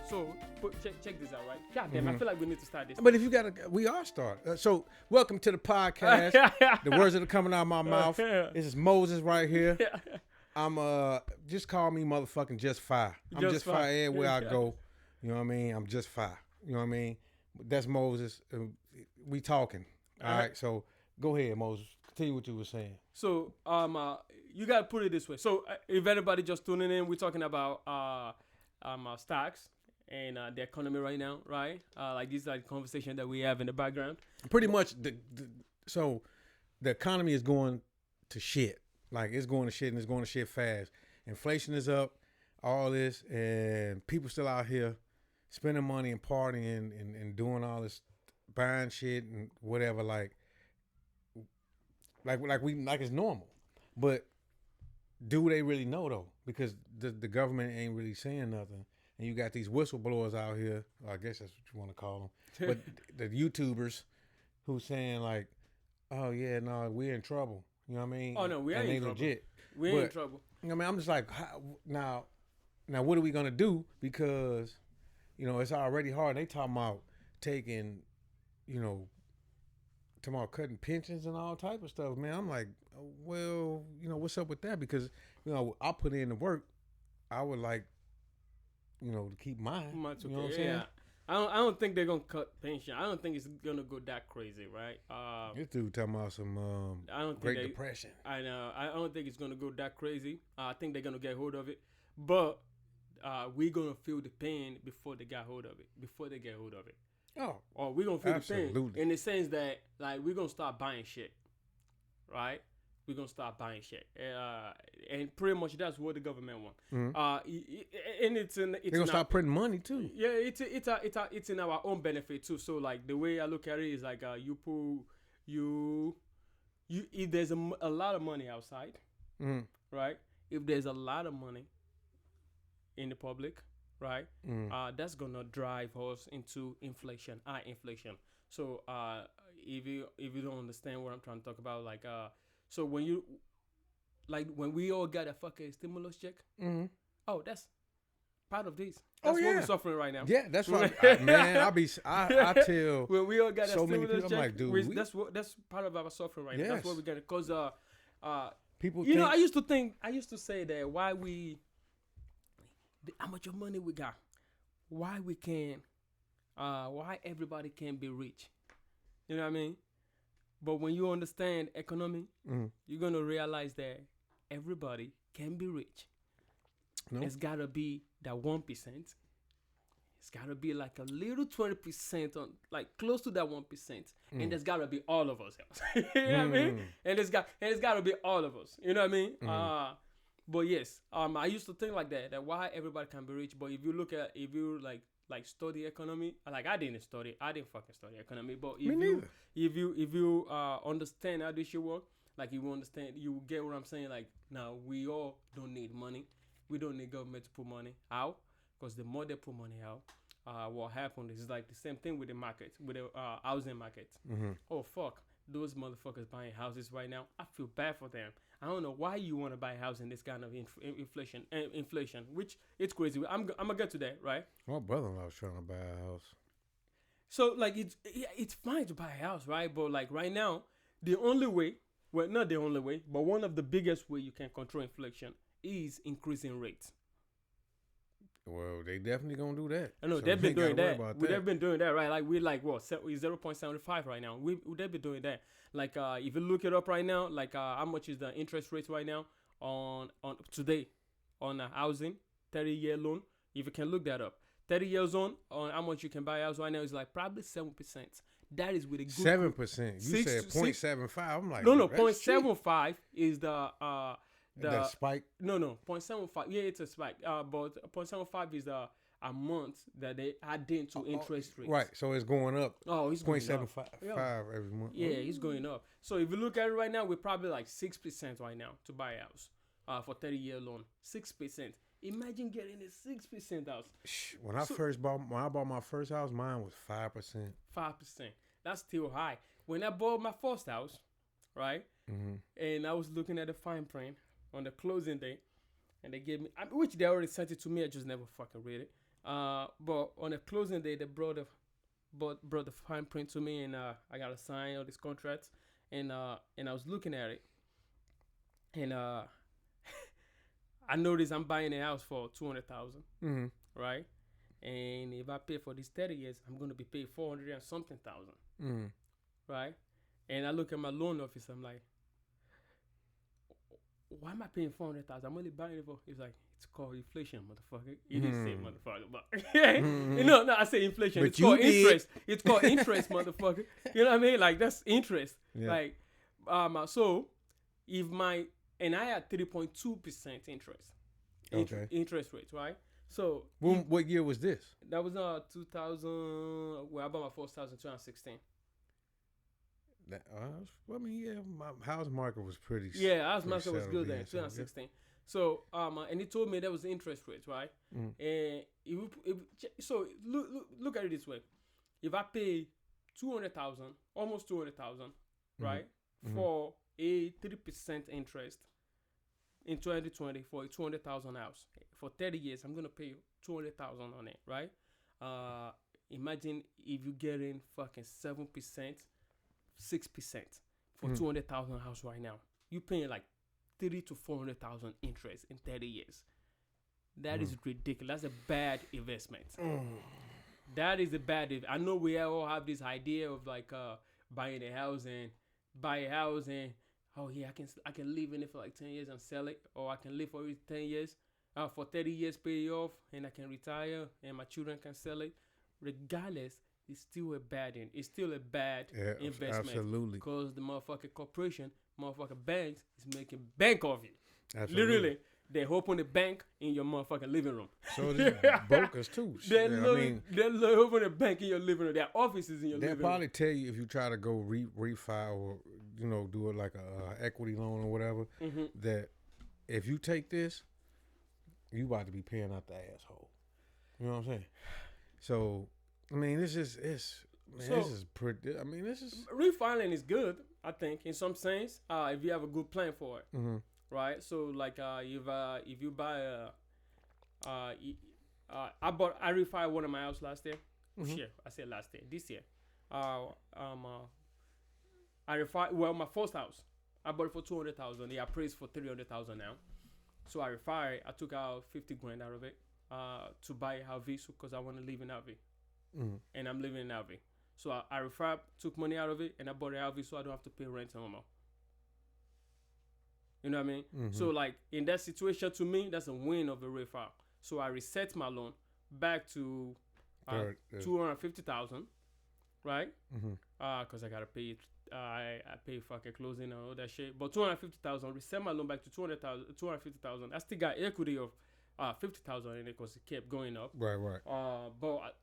So check this out, right? God damn, I feel like we need to start this. But if you we are start. So welcome to the podcast. The words that are coming out of my mouth. This is Moses right here. I'm just call me motherfucking Just Fire. I'm just fire everywhere I go. You know what I mean? I'm just fire. You know what I mean? That's Moses. We talking. All right. So go ahead, Moses. Continue what you were saying. So you gotta put it this way. So if anybody just tuning in, we're talking about stocks and the economy right now, right? Like this is like conversation that we have in the background. Pretty much so the economy is going to shit. Like it's going to shit and it's going to shit fast. Inflation is up, all this, and people still out here spending money and partying and doing all this, buying shit and whatever, like it's normal. But do they really know though? Because the government ain't really saying nothing. And you got these whistleblowers out here, or I guess that's what you want to call them. But the YouTubers who saying like, oh yeah, no, we're in trouble. You know what I mean? Oh no, we ain't in trouble. Legit. We ain't in trouble. You know what I mean? I'm just like, now what are we gonna do? Because, you know, it's already hard. They talking about taking, you know, talking about cutting pensions and all type of stuff, man. I'm like, well, you know, what's up with that? Because, you know, I put in the work. I would like, you know, to keep mine. You know what I'm saying? Yeah. I don't think they're gonna cut pension. I don't think it's gonna go that crazy, right? This dude talking about some Great Depression. I know. I don't think it's gonna go that crazy. I think they're gonna get hold of it, but we're gonna feel the pain before they get hold of it. Before they get hold of it. Oh, or we're gonna feel absolutely. the pain in the sense that like we're gonna start buying shit, right? We're gonna start buying shit, and pretty much that's what the government wants. Mm-hmm. And it's they're gonna start printing money too. Yeah, it's in our own benefit too. So like the way I look at it is like you if there's a lot of money outside, right? If there's a lot of money in the public, right? That's gonna drive us into inflation, high inflation. So if you don't understand what I'm trying to talk about, like so when we all got a fucking stimulus check, oh, that's part of this. That's what we're suffering right now. Yeah, that's right, man. I tell when we all got so a many stimulus people, check, I'm like, dude, that's part of our suffering right yes. now. That's what we got. Because people, you know, I used to say that how much of money we got, why everybody can't be rich. You know what I mean? But when you understand economy, you're going to realize that everybody can be rich. No. It's got to be that 1%. It's got to be like a little 20% on, like close to that 1%. And there's got to be all of us. You know what I mean? And it's got to be all of us. You know what I mean? But yes, I used to think like that why everybody can be rich. But if you like study economy, like I didn't fucking study economy. But if you understand how this shit work, like you get what I'm saying. Like now we all don't need money. We don't need government to put money out, because the more they put money out, what happens is like the same thing with the market, with the housing market. Oh fuck, those motherfuckers buying houses right now. I feel bad for them. I don't know why you want to buy a house in this kind of inflation, which it's crazy. I'm gonna get to that, right? My brother-in-law was trying to buy a house. So like it's fine to buy a house, right? But like right now, the only way, well, not the only way, but one of the biggest way you can control inflation is increasing rates. Well, they definitely gonna do that. I know, so they've been doing that. They've been doing that, right? Like we're like what 0.75 right now. They've been doing that. Like if you look it up right now, like how much is the interest rate right now on today on a housing 30-year loan? If you can look that up, 30 years on how much you can buy a house right now is like probably 7%. That is with a good 7%. You said 0.75. I'm like, no, 0.75 is the spike. No, 0.75. Yeah, it's a spike. But 0.75 is the amount that they add into interest rates. Right, so it's going up. Oh, it's going up. 0.75 every month. Yeah, it's going up. So if you look at it right now, we're probably like 6% right now to buy a house for 30-year loan. 6%. Imagine getting a 6% house. When I bought my first house, mine was 5%. 5%. That's still high. When I bought my first house, right, and I was looking at the fine print on the closing day, and they gave me, which they already sent it to me, I just never fucking read it. But on the closing day, they brought the fine print to me, and I got to sign all these contracts, and I was looking at it, and I noticed I'm buying a house for 200,000, right? And if I pay for these 30 years, I'm gonna be paid 400 and something thousand, right? And I look at my loan officer, I'm like, why am I paying 400,000? I'm only buying it for. He's like, it's called inflation, motherfucker. You didn't say motherfucker, but no, I say inflation. But it's called interest. It's called interest, motherfucker. You know what I mean? Like that's interest. Yeah. Like, so if and I had 3.2% interest. Okay. Interest rates, right? So what year was this? That was 2000. Well, I bought my first house in 2016. I mean, yeah, my house market was pretty. Yeah, house market was good then, 2016. So, and he told me that was the interest rates, right? And so look at it this way: if I pay 200,000, almost 200,000, right, for a 3% interest in 2020 for a 200,000 house for 30 years, I'm gonna pay 200,000 on it, right? Imagine if you're getting fucking 7%. 6% for 200,000 house right now. You paying like 300,000 to 400,000 interest in 30 years. That is ridiculous. That's a bad investment. That is a bad. I know we all have this idea of like buying a house and oh yeah, I can live in it for like 10 years and sell it, or I can live for 10 years, for 30 years pay it off, and I can retire and my children can sell it. Regardless, it's still a bad investment. Absolutely. Because the motherfucking corporation, motherfucking banks is making bank of you. Absolutely. Literally, they open a bank in your motherfucking living room. So these brokers too. They'll open a bank in your living room. Their offices in your living room. They'll probably tell you if you try to go refi or do it like a equity loan or whatever, that if you take this, you about to be paying out the asshole. You know what I'm saying? So. I mean, this is pretty. I mean, this is refiling is good. I think in some sense, if you have a good plan for it, right? So like, if you buy I refied one of my house last year. Shit, I said last year. This year, I refied my first house. I bought it for 200,000. They appraised for 300,000 now. So I refied. I took out 50 grand out of it to buy a RV because I want to live in RV. And I'm living in RV. So I took money out of it and I bought an RV so I don't have to pay rent anymore. You know what I mean? So like in that situation, to me, that's a win of a refi. So I reset my loan back to 250,000, right? Because I gotta pay it. I pay fucking closing and all that shit. But 250,000, reset my loan back to 250,000. I still got equity of 50,000 in it because it kept going up. Right. But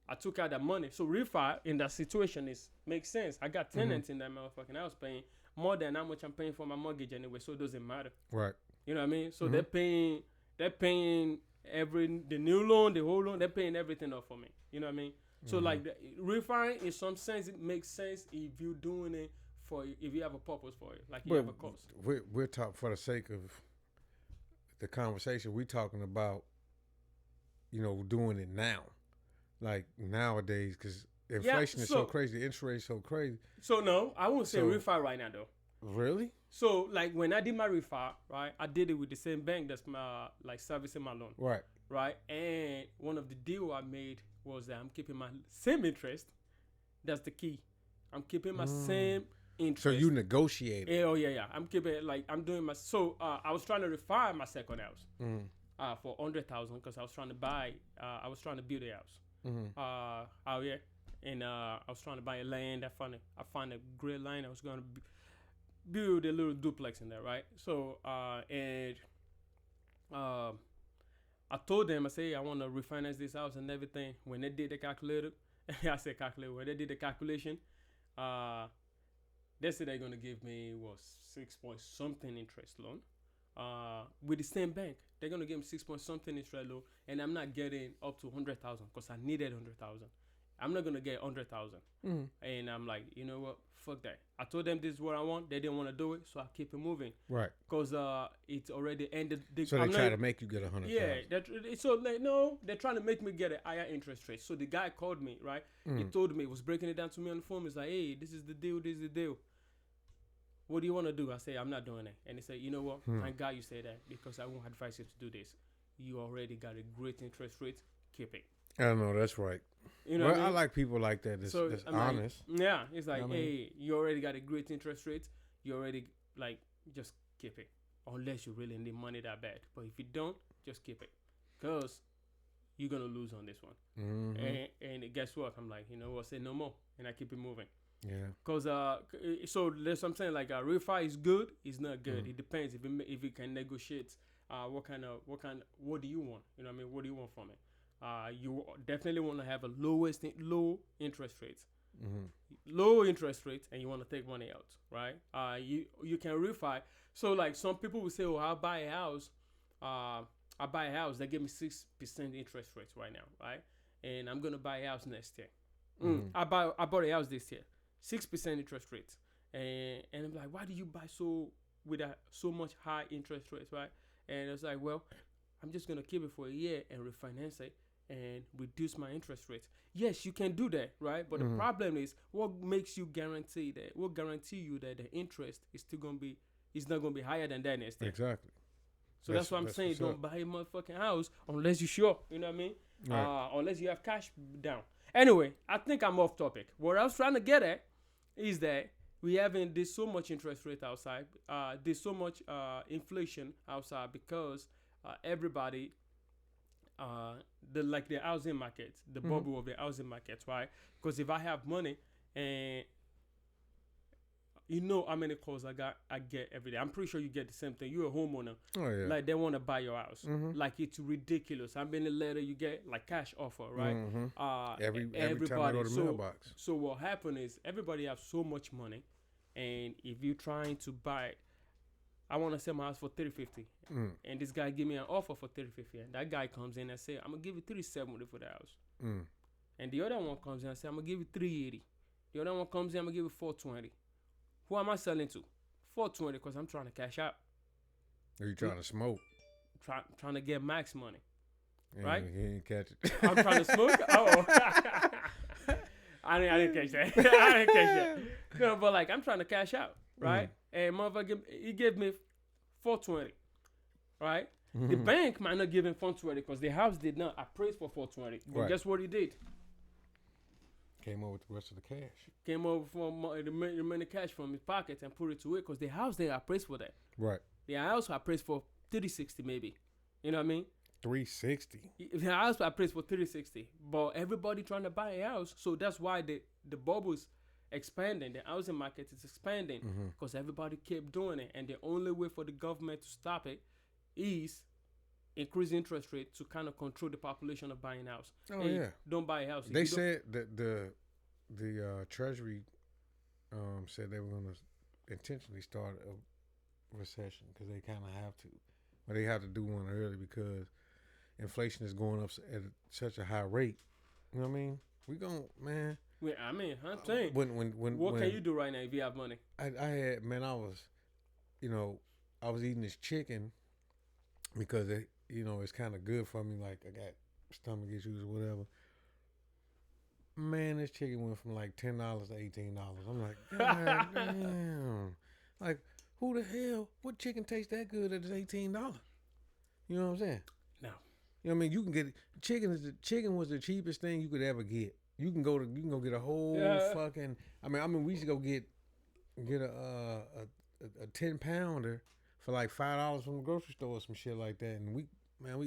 I took out that money. So refi in that situation makes sense. I got tenants in that motherfucking house paying more than how much I'm paying for my mortgage anyway. So it doesn't matter. Right. You know what I mean? So they're paying the new loan, the whole loan. They're paying everything up for me. You know what I mean? So like refi in some sense it makes sense if you're doing it if you have a purpose for it, like you have a cost. We're talking for the sake of the conversation, we talking about, doing it now, like nowadays, because inflation is so crazy, the interest rate is so crazy. So no, I won't say refi right now though. Really? So like when I did my refi, right, I did it with the same bank that's like servicing my loan. Right. And one of the deal I made was that I'm keeping my same interest. That's the key. I'm keeping my same interest. So you negotiated? Yeah. I'm keeping I'm doing my. So I was trying to refi my second house for 100,000 because I was trying to buy. I was trying to build a house out here, and I was trying to buy a land. I found a great land. I was going to build a little duplex in there, right? So I told them, I say I want to refinance this house and everything. When they did the calculator, I said calculator. When they did the calculation, they said they're gonna give me 6 point something interest loan. With the same bank, they're gonna give me 6 point something interest loan, and I'm not getting up to 100,000 because I needed 100,000. I'm not gonna get 100,000. And I'm like, you know what? Fuck that. I told them this is what I want. They didn't want to do it, so I keep it moving. Right. Cause it's already ended. So they try to make you get 100,000. Yeah. So like, no, they're trying to make me get a higher interest rate. So the guy called me, right? He told me, he was breaking it down to me on the phone. He's like, hey, this is the deal. This is the deal. What do you want to do? I say, I'm not doing it. And he said, you know what? Thank God you say that, because I won't advise you to do this. You already got a great interest rate. Keep it. I know, that's right. You know, I like people like that. That's honest. Like, yeah, it's like, hey, you already got a great interest rate. You already like just keep it, unless you really need money that bad. But if you don't, just keep it, cause you're gonna lose on this one. And guess what? I'm like, you know what? Say no more, and I keep it moving. Yeah. Cause so there's something like refi is good. It's not good. It depends if you can negotiate. What do you want? You know what I mean? What do you want from it? You definitely want to have a low interest rates, low interest rates, and you want to take money out, right? You can refi. So like some people will say, oh, I'll buy a house. They give me 6% interest rates right now, right? And I'm gonna buy a house next year. I bought a house this year, 6% interest rates, and I'm like, why do you buy so much high interest rates, right? And it's like, well, I'm just gonna keep it for a year and refinance it and reduce my interest rates. Yes, you can do that, right? But the problem is, what guarantee you that the interest is not gonna be higher than that next year? Exactly. So that's what I'm saying. Don't buy a motherfucking house unless you're sure. You know what I mean? Right. Unless you have cash down. Anyway, I think I'm off topic. What I was trying to get at is that there's so much interest rate outside. There's so much inflation outside because everybody, the housing markets, the bubble of the housing markets, right? Because if I have money, and you know how many calls I get every day. I'm pretty sure you get the same thing. You're a homeowner. Oh yeah. Like they want to buy your house. Like it's ridiculous. I mean, a letter you get like cash offer, right? Every time I go to the mailbox. So what happened is everybody has so much money, and if you're trying to buy, I want to sell my house for $350, and this guy give me an offer for $350, and that guy comes in and say, I'm gonna give you $370 for the house, and the other one comes in and say, I'm gonna give you $380. The other one comes in, I'm gonna give you $420. Who am I selling to? $420 because I'm trying to cash out. Are you trying to smoke? Trying to get max money, right? He ain't catch it. I'm trying to smoke. Oh, I didn't catch that. No, but like I'm trying to cash out, right? And motherfucker, he gave me $420, right? The bank might not give him $420 because the house did not appraise for $420. But guess what he did? Came over with the rest of the cash. Came over for the money cash from his pocket and put it to it because the house they appraised for that. Right. The house appraised for $360 maybe. You know what I mean? $360. The house appraised for $360, but everybody trying to buy a house, so that's why the bubble's expanding. The housing market is expanding because everybody kept doing it, and the only way for the government to stop it is increase interest rate to kind of control the population of buying a house. Oh, hey, yeah. Don't buy a house. They said that the Treasury said they were going to intentionally start a recession because they kind of have to. But they have to do one early because inflation is going up at such a high rate. You know what I mean? We gon' man. I'm saying. What can you do right now if you have money? I was eating this chicken because it's kind of good for me. Like I got stomach issues or whatever. Man, this chicken went from like $10 to $18. I'm like, God damn. Like, who the hell? What chicken tastes that good that is $18? You know what I'm saying? No. You know what I mean? You can get chicken was the cheapest thing you could ever get. You can go get a whole fucking. I mean, we used to go get a 10-pounder for like $5 from the grocery store or some shit like that, and we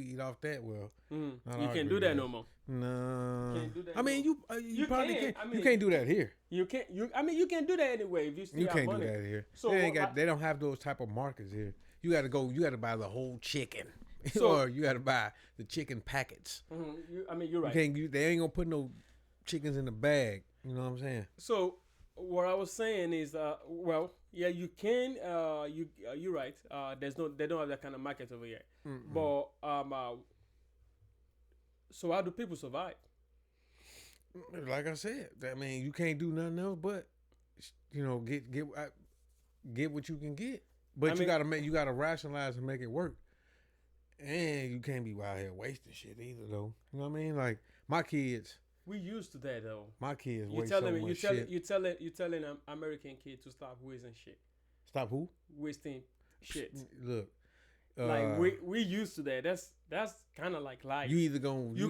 eat off that. Well, you can't do that no more. No, can't do that. I mean, you probably can't. I mean, you can't do that here. You can't. You can do that anyway if you still you have can't money. do that here. So they don't have those type of markets here. You got to buy the whole chicken, So, or you got to buy the chicken packets. You're right. They ain't gonna put no chickens in the bag. You know what I'm saying? So what I was saying is, you can. You're right. They don't have that kind of market over here. But so how do people survive? Like I said, I mean, you can't do nothing else but, get what you can get. But you gotta rationalize and make it work. And you can't be out here wasting shit either, though. You know what I mean? Like my kids. We used to that though. My kids waste so much shit. You telling an American kid to stop wasting shit. Stop who? Wasting shit. Look. Like we used to that. That's kind of like life. You're gonna keep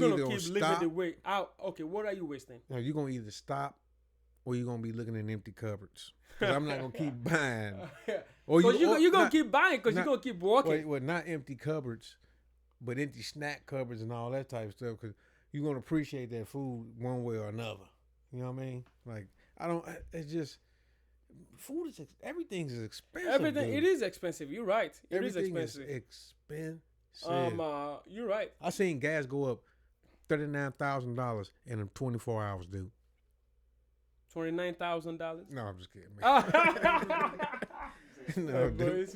living the way out. Okay, what are you wasting? No, you're gonna either stop or you're gonna be looking in empty cupboards. Because I'm not gonna keep buying. Or you're gonna keep buying because you're gonna keep walking. Well, not empty cupboards, but empty snack cupboards and all that type of stuff. Because you're gonna appreciate that food one way or another. You know what I mean? Like it's just. Food is everything's expensive. Everything dude. It is expensive. You're right. Everything is expensive. You're right. I seen gas go up $39,000 in 24 hours, dude. $29,000. No, I'm just kidding, man. No, dude.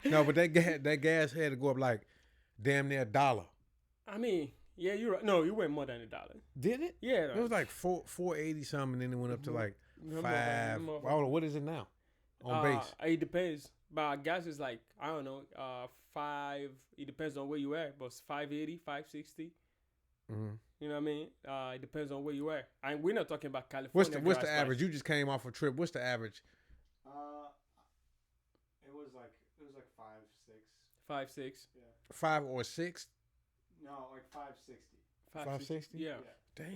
No, but that gas had to go up like damn near $1. I mean, yeah, you're right. No, you went more than $1. Did it? Yeah. It was like $4.80 something, and then it went up to like $5. What is it now? On base? It depends. But gas is like, I don't know, $5. It depends on where you are, but it's $5.80, $5.60. Mm-hmm. You know what I mean? It depends on where you are. And we're not talking about California. What's the average? You just came off a trip. What's the average? It was like 5, 6. 5, 6. Yeah. 5 or 6? No, like 560. 560? Yeah. Damn.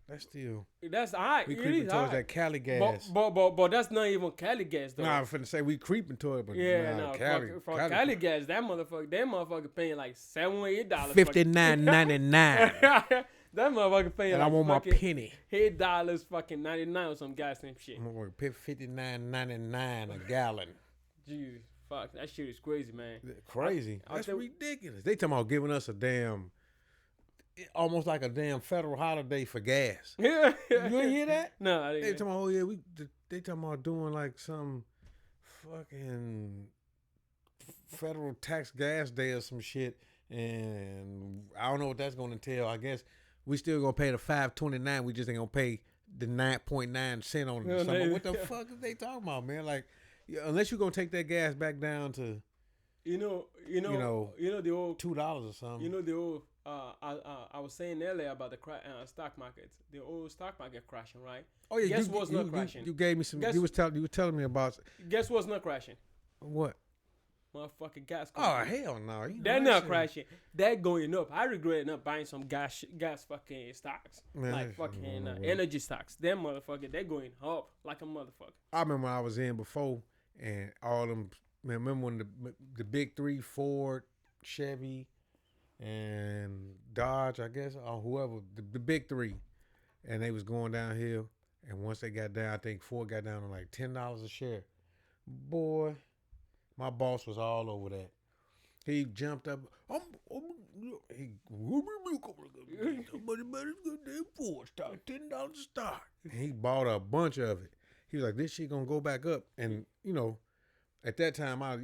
That's still. That's high. We creeping towards that Cali gas. But that's not even Cali gas though. Nah, I'm finna say we creeping toward it, but Cali. For Cali gas, that motherfucker paying like $7 or $8. $59.99. That motherfucker paying. And like I want my penny. $8 fucking 99 or some goddamn shit. I'm gonna pay $59.99 a gallon. Jeez, fuck, that shit is crazy, man. Crazy. That's ridiculous. They talking about giving us almost like a damn federal holiday for gas. Yeah. You ain't hear that? No, I didn't. They talking about, they talking about doing like some fucking federal tax gas day or some shit, and I don't know what that's gonna entail. I guess we still gonna pay the $5.29. We just ain't gonna pay the 9.9 cent on it. No, what the fuck is they talking about, man? Like, unless you're gonna take that gas back down to, you know the old $2 or something. You know the old. I was saying earlier about the stock market, the old stock market crashing, right? Oh yeah, guess what's not crashing? You gave me some. You was telling me about. Guess what's not crashing? What? Motherfucking gas. Oh hell no! They're not crashing. They're going up. I regret not buying some gas fucking stocks, man, like fucking energy stocks. Them motherfucker, they're going up like a motherfucker. I remember when I was in before, and all them. Man, remember when the big three, Ford, Chevy, and Dodge, I guess, or whoever, the big three, and they was going downhill. And once they got down, I think Ford got down to like $10 a share. Boy, my boss was all over that. He jumped up. Ford stock, $10 a stock. And he bought a bunch of it. He was like, "This shit gonna go back up." And at that time, I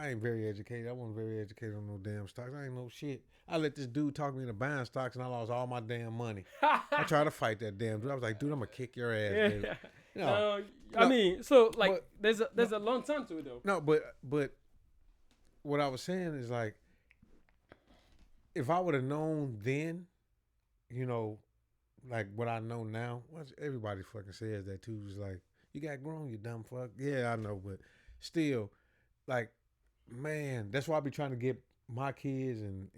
ain't very educated. I wasn't very educated on no damn stocks. I ain't know shit. I let this dude talk me into buying stocks, and I lost all my damn money. I tried to fight that damn dude. I was like, "Dude, I'm gonna kick your ass." Yeah. I mean, so like, there's a long time to it though. No, but what I was saying is like, if I would have known then, like what I know now, everybody fucking says that too. It's like, you got grown, you dumb fuck. Yeah, I know, but still, like, man, that's why I be trying to get my kids and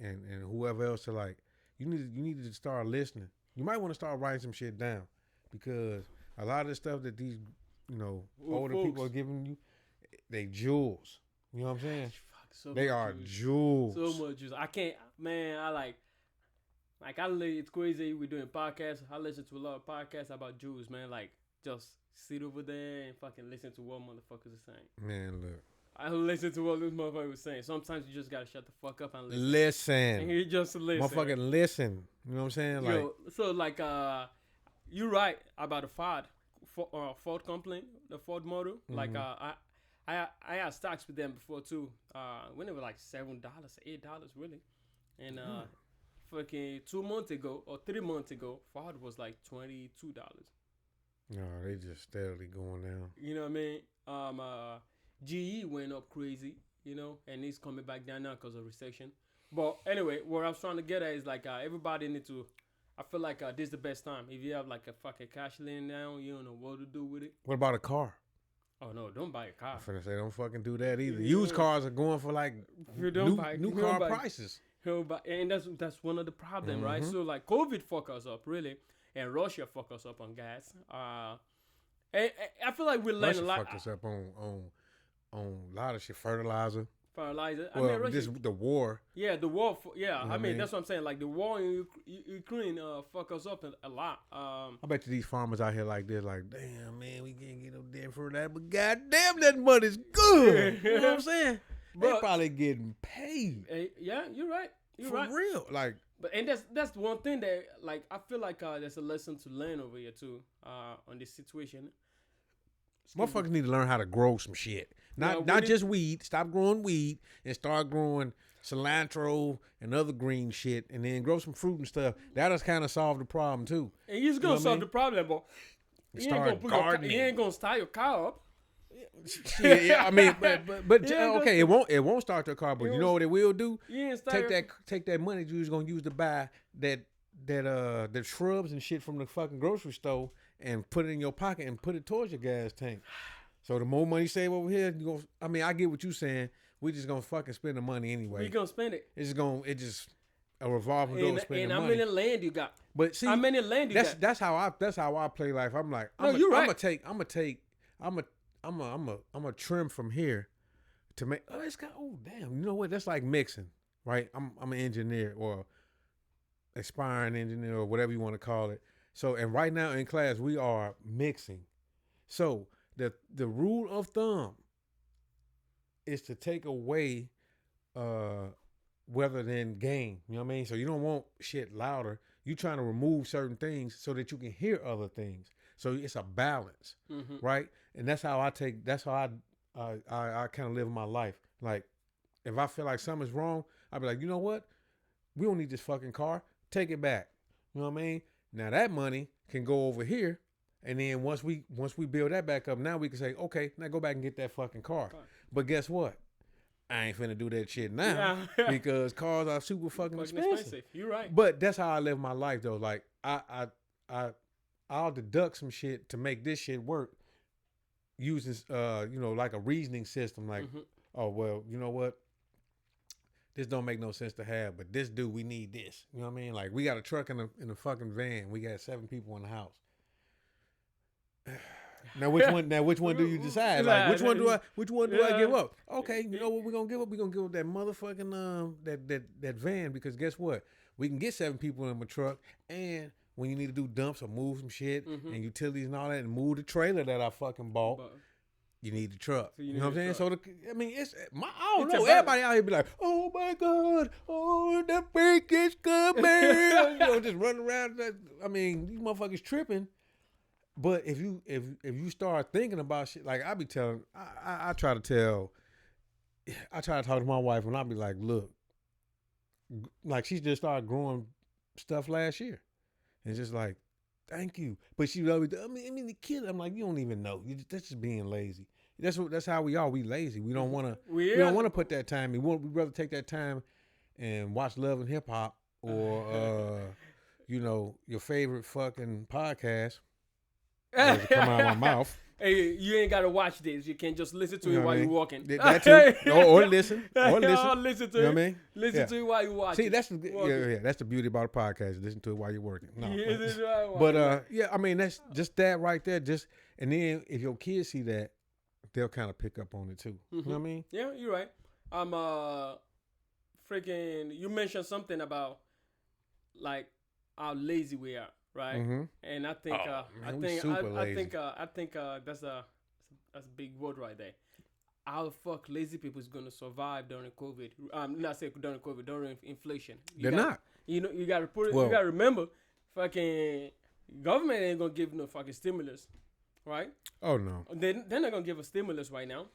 whoever else to, like, you need to start listening. You might want to start writing some shit down, because a lot of the stuff that these older people are giving you, they jewels. You know what I'm saying? So they are jewels. So much jewels. I can't, man. It's crazy. We're doing podcasts. I listen to a lot of podcasts about jewels, man. Like, just sit over there and fucking listen to what motherfuckers are saying. Man, look. I listen to what this motherfucker was saying. Sometimes you just gotta shut the fuck up and listen. Listen. And you just listen. Motherfucking listen. You know what I'm saying? Like, so like, you're right about the Ford complaint, the Ford model. Mm-hmm. Like, I had stocks with them before too. When they were like $7, $8 really, and fucking 2 months ago or 3 months ago, Ford was like $22. No, they just steadily going down. You know what I mean? GE went up crazy, you know, and it's coming back down now because of recession. But anyway, what I was trying to get at is like everybody need to. I feel like this is the best time. If you have like a fucking cash laying down, you don't know what to do with it. What about a car? Oh no, don't buy a car. I'm finna say don't fucking do that either. Used cars are going for like new car prices. And that's one of the problems, right? So like COVID fuck us up really, and Russia fuck us up on gas. And I feel like we learn a lot. Fuck us up on a lot of shit, fertilizer. Well, I mean, Russia, just the war. Yeah, the war. I mean, that's what I'm saying. Like the war in Ukraine fuck us up a lot. I bet you these farmers out here like this, like, damn man, we can't get no damn for that, but goddamn, that money's good. You know what I'm saying? They probably getting paid. Yeah, you're right. You're for right. real, like. But that's the one thing that like I feel like there's a lesson to learn over here too on this situation. Motherfuckers need to learn how to grow some shit. Not just weed. Stop growing weed and start growing cilantro and other green shit, and then grow some fruit and stuff. That'll kind of solve the problem too. And you're gonna solve the problem, but you ain't gonna start your car up. Yeah, I mean, but okay, it won't start your car, but you know what it will do? Take that money you was gonna use to buy the shrubs and shit from the fucking grocery store and put it in your pocket and put it towards your gas tank. So the more money you save over here, I get what you saying. We just gonna fucking spend the money anyway. We gonna spend it. It's just a revolving door spending money. And how many land you got? But see, how many land you got? That's how I play life. I'm like, you're right. I'm gonna trim from here to make. Damn, you know what? That's like mixing, right? I'm an engineer or aspiring engineer or whatever you want to call it. So, and right now in class we are mixing. So the rule of thumb is to take away rather than gain. You know what I mean? So you don't want shit louder. You trying to remove certain things so that you can hear other things. So it's a balance, right? And that's how I kind of live my life. Like, if I feel like something's wrong, I'll be like, you know what? We don't need this fucking car. Take it back. You know what I mean? Now that money can go over here, and then once we build that back up, now we can say, okay, now go back and get that fucking car. But guess what? I ain't finna do that shit now because cars are super fucking expensive. You're right. But that's how I live my life though. Like I'll deduct some shit to make this shit work using like a reasoning system. Like, oh well, you know what? This don't make no sense to have, but this we need this. You know what I mean? Like we got a truck in a fucking van. We got 7 people in the house. Now which one do you decide? Like which one do I give up? Okay, you know what we're gonna give up? We're gonna give up that motherfucking that van because guess what? We can get 7 people in my truck, and when you need to do dumps or move some shit and utilities and all that, and move the trailer that I fucking bought, you need the truck. So you know what I'm saying? So I don't know. Everybody out here be like, oh my God, oh the freak is coming, just running around. I mean, these motherfuckers tripping. But if you start thinking about shit, like I be telling, I try to talk to my wife and I be like, look, like she just started growing stuff last year. And it's just like, thank you. But she always, the kid, I'm like, you don't even know. That's just being lazy. That's how we are. We lazy. We don't want to put that time in. We'd rather take that time and watch Love and Hip Hop or, your favorite fucking podcast. Come out of my mouth. Hey, you ain't gotta watch this. You can just listen to it while you're walking. That too. or listen. Listen to it. You know what I mean? Listen to it while you're watching. See, that's the beauty about a podcast. Listen to it while you're working. No, that's just that right there. And then if your kids see that, they'll kind of pick up on it too. You know what I mean? Yeah, you're right. You mentioned something about like how lazy we are. Right, and I think that's a big word right there. How the fuck lazy people is gonna survive during COVID? Not say during COVID, during inflation. They're not. You gotta put it. You gotta remember, fucking government ain't gonna give no fucking stimulus, right? Oh no. They're not gonna give a stimulus right now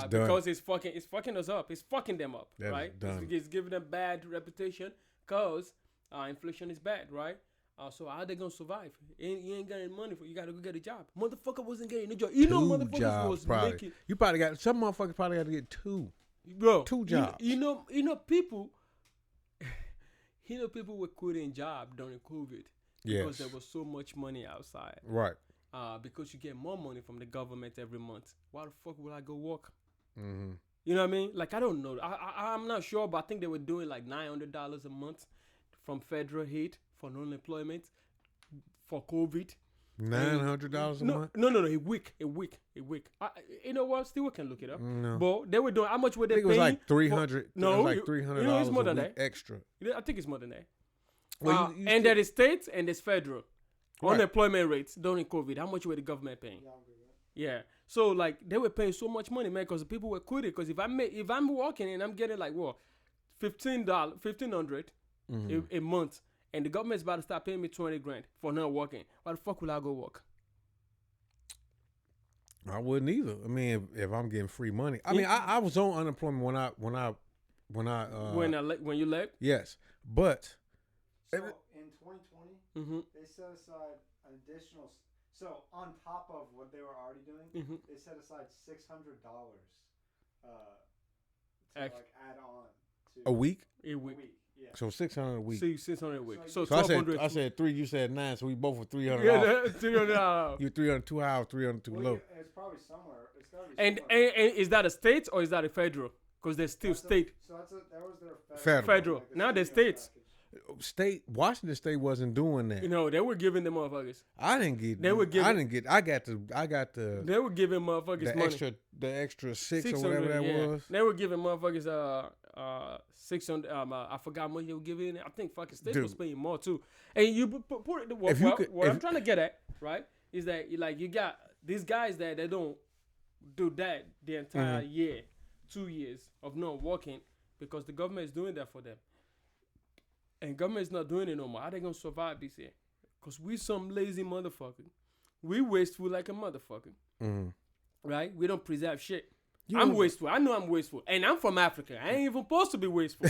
because it's fucking us up. It's fucking them up, right? It's giving them bad reputation because inflation is bad, right? So how they gonna survive? You ain't getting money for. You gotta go get a job. Motherfucker wasn't getting a job. You know, motherfuckers jobs, was probably. making. You probably got some motherfuckers probably got to get two. Bro, 2 jobs. You know people. You know people were quitting job during COVID because there was so much money outside. Right. Because you get more money from the government every month. Why the fuck would I go work? Mm-hmm. You know what I mean? Like I don't know. I'm not sure, but I think they were doing like $900 a month from federal aid for unemployment for COVID. $900 a month? No, a week. You know what? Still, we can look it up. No. But they were doing how much were they I think paying? it was like $300. No, it was like $300 you know, it's more than a week that. extra. I think it's more than that. Well, and there is state and there's federal unemployment rates during COVID. How much were the government paying? Yeah. So like they were paying so much money, man, because the people were quitting. Because if I'm working and I'm getting like what, $1,500 a month. And the government's about to start paying me $20,000 for not working. Why the fuck will I go work? I wouldn't either. I mean, if I'm getting free money. I mean, I was on unemployment when you left. Yes, but so in 2020, they set aside an additional. So on top of what they were already doing, they set aside $600 to like add on to a week. A week. Yeah. So $600 a week. $600 a week. So I said 3. You said 9. So we both were $300. Yeah, $300. You 300 too high, 300 too low. It's probably somewhere. It's gotta be and is that a state or is that a federal? Because there's still state. So that was their federal. Like now there's states. State Washington State wasn't doing that. You know, they were giving them motherfuckers. I didn't get. They were giving. I got the. They were giving motherfuckers money. The extra 6 or whatever that was. They were giving motherfuckers 600. I forgot how much they were giving. I think fucking states was paying more too. And you put it. What I'm trying to get at, right, is that like you got these guys that they don't do that the entire year, 2 years of not working because the government is doing that for them. And government is not doing it no more. How they gonna survive this year? Because we some lazy motherfucker. We wasteful like a motherfucker. Right? We don't preserve shit. I'm wasteful. I know I'm wasteful. And I'm from Africa. I ain't even supposed to be wasteful.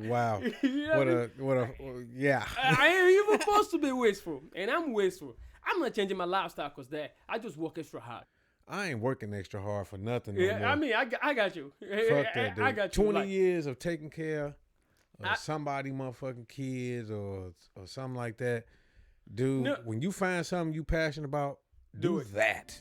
Wow. Yeah. I ain't even supposed to be wasteful. And I'm wasteful. I'm not changing my lifestyle because that. I just work extra hard. I ain't working extra hard for nothing. Yeah, no more. I mean, I got you. Fuck that, dude. I got you. 20 years of taking care of somebody motherfucking kids or something like that. Dude, when you find something you passionate about, do that.